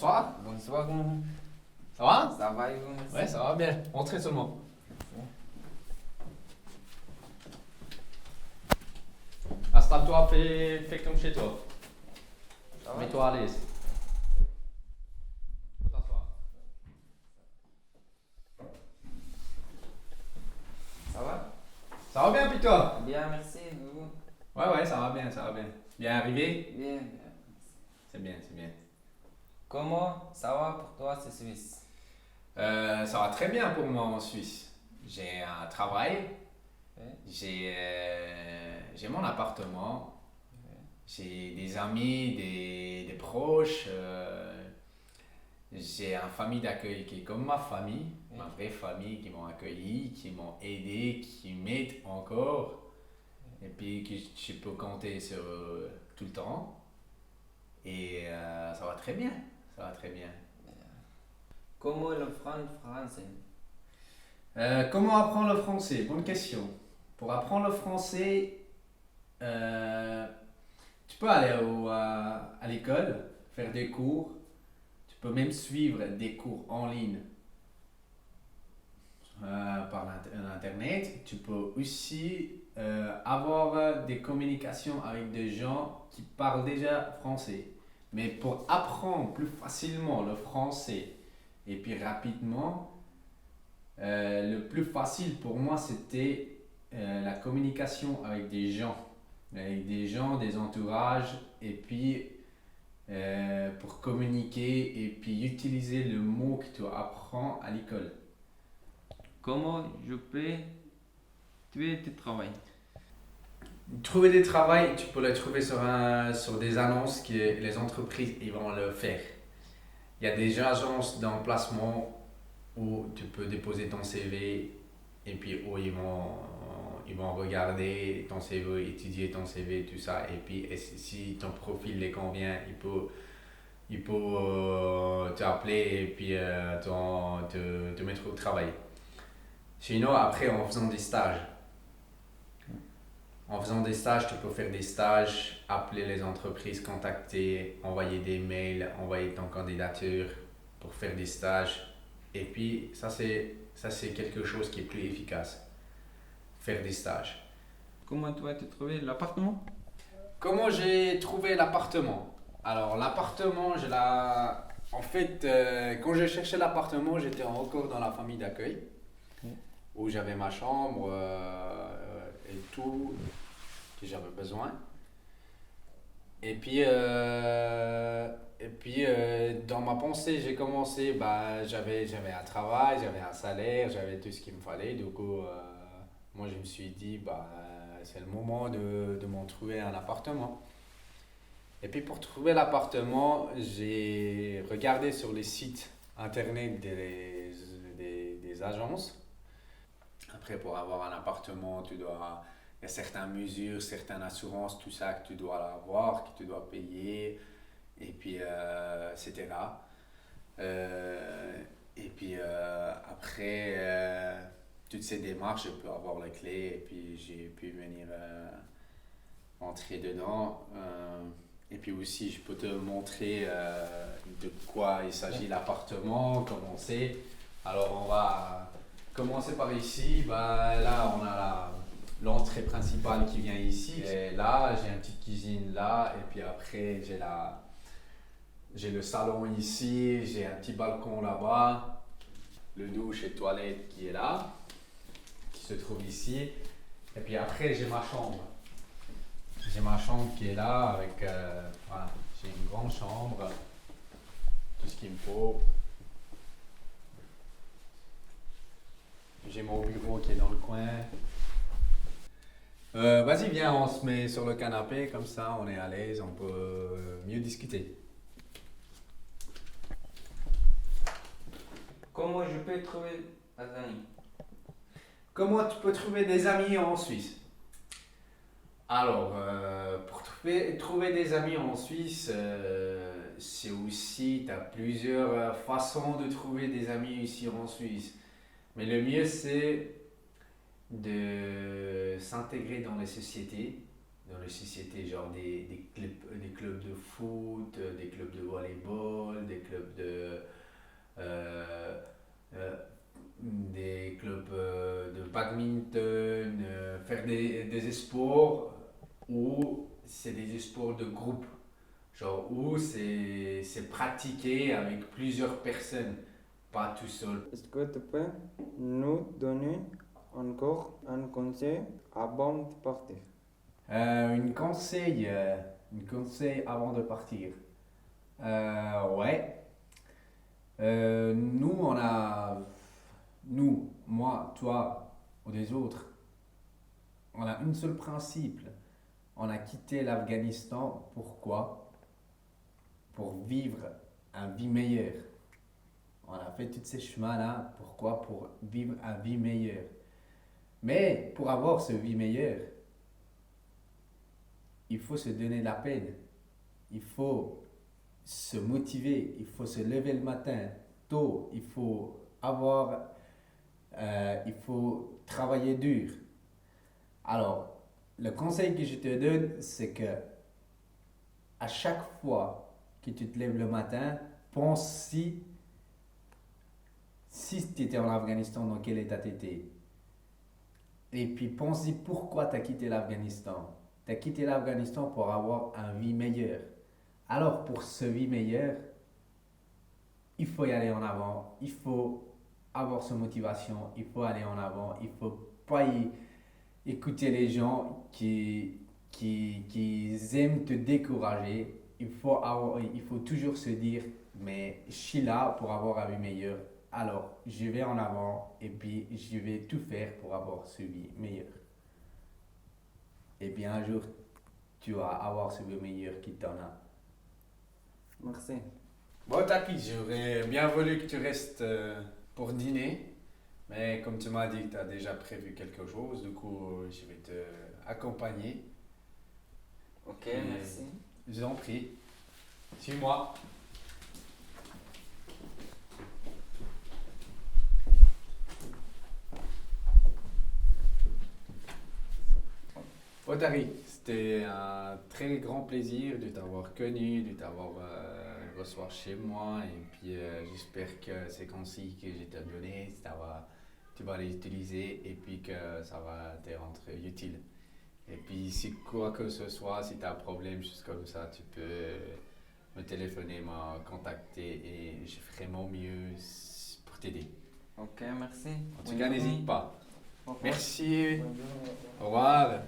Bonsoir. Bonsoir. Ça va? Ça va et vous, merci. Ouais, ça va bien. Entrez seulement. Installe-toi, fais comme chez toi. Ça va? Mets-toi à l'aise. Tu peux t'asseoir. Ça va? Ça va bien, puis toi? Bien, merci. Vous? Ouais, ça va bien, ça va bien. Bien arrivé? Bien. C'est bien, c'est bien. Comment ça va pour toi, c'est Suisse? Ça va très bien pour moi en Suisse. J'ai un travail, Ouais. j'ai mon appartement, j'ai des amis, des proches, j'ai une famille d'accueil qui est comme ma famille, ma vraie famille qui m'ont accueilli, qui m'ont aidé, qui m'aident encore, et puis que je peux compter sur eux tout le temps. Et ça va très bien, ça va très bien. Comment le français? Comment apprendre le français? Bonne question. Pour apprendre le français, tu peux aller à l'école, faire des cours. Tu peux même suivre des cours en ligne par l'internet. Tu peux aussi avoir des communications avec des gens qui parlent déjà français. Mais pour apprendre plus facilement le français et puis rapidement, le plus facile pour moi, c'était la communication avec des gens, des entourages, et puis pour communiquer et puis utiliser le mot que tu apprends à l'école. Comment je peux trouver du travail? Trouver du travail, tu peux le trouver sur des annonces que les entreprises ils vont le faire. Il y a des agences d'emplacement où tu peux déposer ton CV et puis où ils vont regarder ton CV, étudier ton CV, tout ça. Et puis si ton profil les convient, il peut t'appeler et puis te mettre au travail. Sinon, après, en faisant des stages. En faisant des stages, tu peux faire des stages, appeler les entreprises, contacter, envoyer des mails, envoyer ton candidature pour faire des stages. Et puis, ça c'est quelque chose qui est plus efficace. Faire des stages. Comment tu as trouvé l'appartement? Comment j'ai trouvé l'appartement? Alors, l'appartement, en fait, quand j'ai cherché l'appartement, j'étais encore dans la famille d'accueil, où j'avais ma chambre et tout que j'avais besoin. Dans ma pensée, j'ai commencé, j'avais un travail, j'avais un salaire, j'avais tout ce qu'il me fallait. Du coup, moi, je me suis dit, c'est le moment de m'en trouver un appartement. Et puis, pour trouver l'appartement, j'ai regardé sur les sites internet des agences. Après, pour avoir un appartement, il y a certaines mesures, certaines assurances, tout ça que tu dois avoir, que tu dois payer, et puis, etc. Après, toutes ces démarches, je peux avoir les clés, et puis j'ai pu venir entrer dedans. Et puis aussi, je peux te montrer de quoi il s'agit l'appartement, comment c'est. Alors, on va commencer par ici. Là, on a l'entrée principale qui vient ici. Et là, j'ai une petite cuisine là. Et puis après, j'ai le salon ici. J'ai un petit balcon là-bas. Le douche et toilette qui est là, qui se trouve ici. Et puis après, j'ai ma chambre. J'ai ma chambre qui est là avec, voilà, j'ai une grande chambre, tout ce qu'il me faut. J'ai mon bureau qui est dans le coin. Vas-y, viens, on se met sur le canapé, comme ça on est à l'aise, on peut mieux discuter. Comment je peux trouver des amis? Comment tu peux trouver des amis en Suisse? Alors, pour trouver des amis en Suisse, c'est aussi, tu as plusieurs façons de trouver des amis ici en Suisse. Mais le mieux, c'est de s'intégrer dans les sociétés dans la société, genre des clubs de foot, des clubs de volleyball, des clubs euh, euh, des clubs de badminton, faire des sports où c'est des sports de groupe, genre où c'est pratiqué avec plusieurs personnes, pas tout seul. Est-ce que tu peux nous donner encore un conseil avant de partir? Une conseil avant de partir. Ouais. Nous, moi, toi ou des autres, on a un seul principe. On a quitté l'Afghanistan. Pourquoi? Pour vivre une vie meilleure. On a fait tous ces chemins-là. Pourquoi? Pour vivre une vie meilleure. Mais pour avoir cette vie meilleure, il faut se donner de la peine. Il faut se motiver. Il faut se lever le matin tôt. Il faut travailler dur. Alors, le conseil que je te donne, c'est que à chaque fois que tu te lèves le matin, pense si tu étais en Afghanistan, dans quel état tu étais. Et puis pense-y pourquoi tu as quitté l'Afghanistan. Tu as quitté l'Afghanistan pour avoir une vie meilleure. Alors pour cette vie meilleure, il faut y aller en avant, il faut avoir cette motivation, il faut aller en avant, il ne faut pas écouter les gens qui aiment te décourager. Il faut toujours se dire, mais je suis là pour avoir une vie meilleure. Alors, je vais en avant et puis je vais tout faire pour avoir ce vie meilleure. Et puis un jour, tu vas avoir ce vie meilleur qui t'en a. Merci. Bon, Tapi, j'aurais bien voulu que tu restes pour dîner, mais comme tu m'as dit que tu as déjà prévu quelque chose, du coup, je vais te accompagner. Ok, Et merci. Je vous en prie. Suis-moi. Otari, c'était un très grand plaisir de t'avoir connu, de t'avoir reçu chez moi. Et puis j'espère que ces conseils que je t'ai donnés, tu vas les utiliser et puis que ça va te rendre utile. Et puis si quoi que ce soit, si tu as un problème, juste comme ça, tu peux me téléphoner, me contacter et je ferai mon mieux pour t'aider. Ok, merci. En tout cas, n'hésite pas. Au revoir. Merci. Bonne journée. Au revoir.